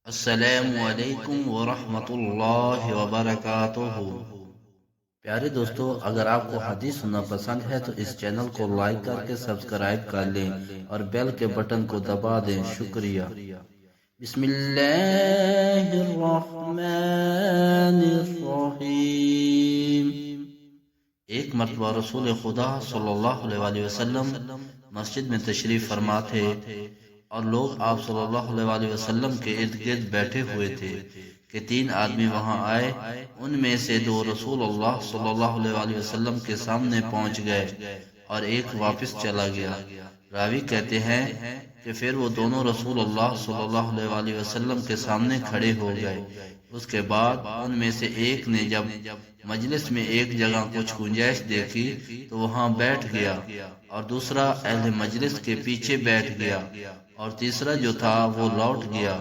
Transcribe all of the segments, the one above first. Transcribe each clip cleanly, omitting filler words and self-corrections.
السلام علیکم ورحمۃ اللہ وبرکاتہ۔ پیارے دوستو، اگر آپ کو حدیث سننا پسند ہے تو اس چینل کو لائک کر کے سبسکرائب کر لیں اور بیل کے بٹن کو دبا دیں۔ شکریہ۔ بسم اللہ الرحمن الرحیم۔ ایک مرتبہ رسول خدا صلی اللہ علیہ وسلم مسجد میں تشریف فرما تھے اور لوگ آپ صلی اللہ علیہ وسلم کے ارد گرد بیٹھے ہوئے تھے کہ تین آدمی وہاں آئے۔ ان میں سے دو رسول اللہ صلی اللہ علیہ وسلم کے سامنے پہنچ گئے اور ایک واپس چلا گیا۔ راوی کہتے ہیں کہ پھر وہ دونوں رسول اللہ صلی اللہ علیہ وسلم کے سامنے کھڑے ہو گئے۔ اس کے بعد ان میں سے ایک نے جب مجلس میں ایک جگہ کچھ گنجائش دیکھی تو وہاں بیٹھ گیا، اور دوسرا اہل مجلس کے پیچھے بیٹھ گیا، اور تیسرا جو تھا وہ لوٹ گیا۔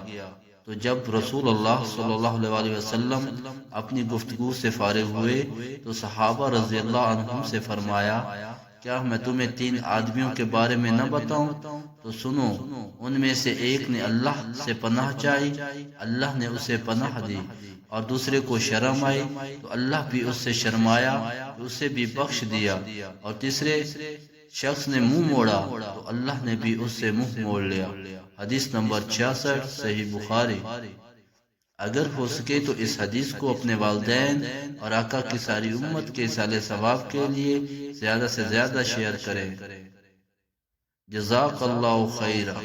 تو جب رسول اللہ صلی اللہ علیہ وسلم اپنی گفتگو سے فارغ ہوئے تو صحابہ رضی اللہ عنہم سے فرمایا، کیا میں تمہیں تین آدمیوں کے بارے میں نہ بتاؤں؟ تو سنو، ان میں سے ایک نے اللہ سے پناہ چاہی، اللہ نے اسے پناہ دی، اور دوسرے کو شرم آئی تو اللہ بھی اس سے شرمایا تو اسے بھی بخش دیا، اور تیسرے شخص نے منہ موڑا تو اللہ نے بھی اس سے منہ موڑ لیا۔ حدیث نمبر 66، صحیح بخاری۔ اگر ہو سکے تو اس حدیث کو اپنے والدین اور آقا کی ساری امت کے ایصال ثواب کے لیے زیادہ سے زیادہ شیئر کریں۔ جزاک اللہ خیرہ۔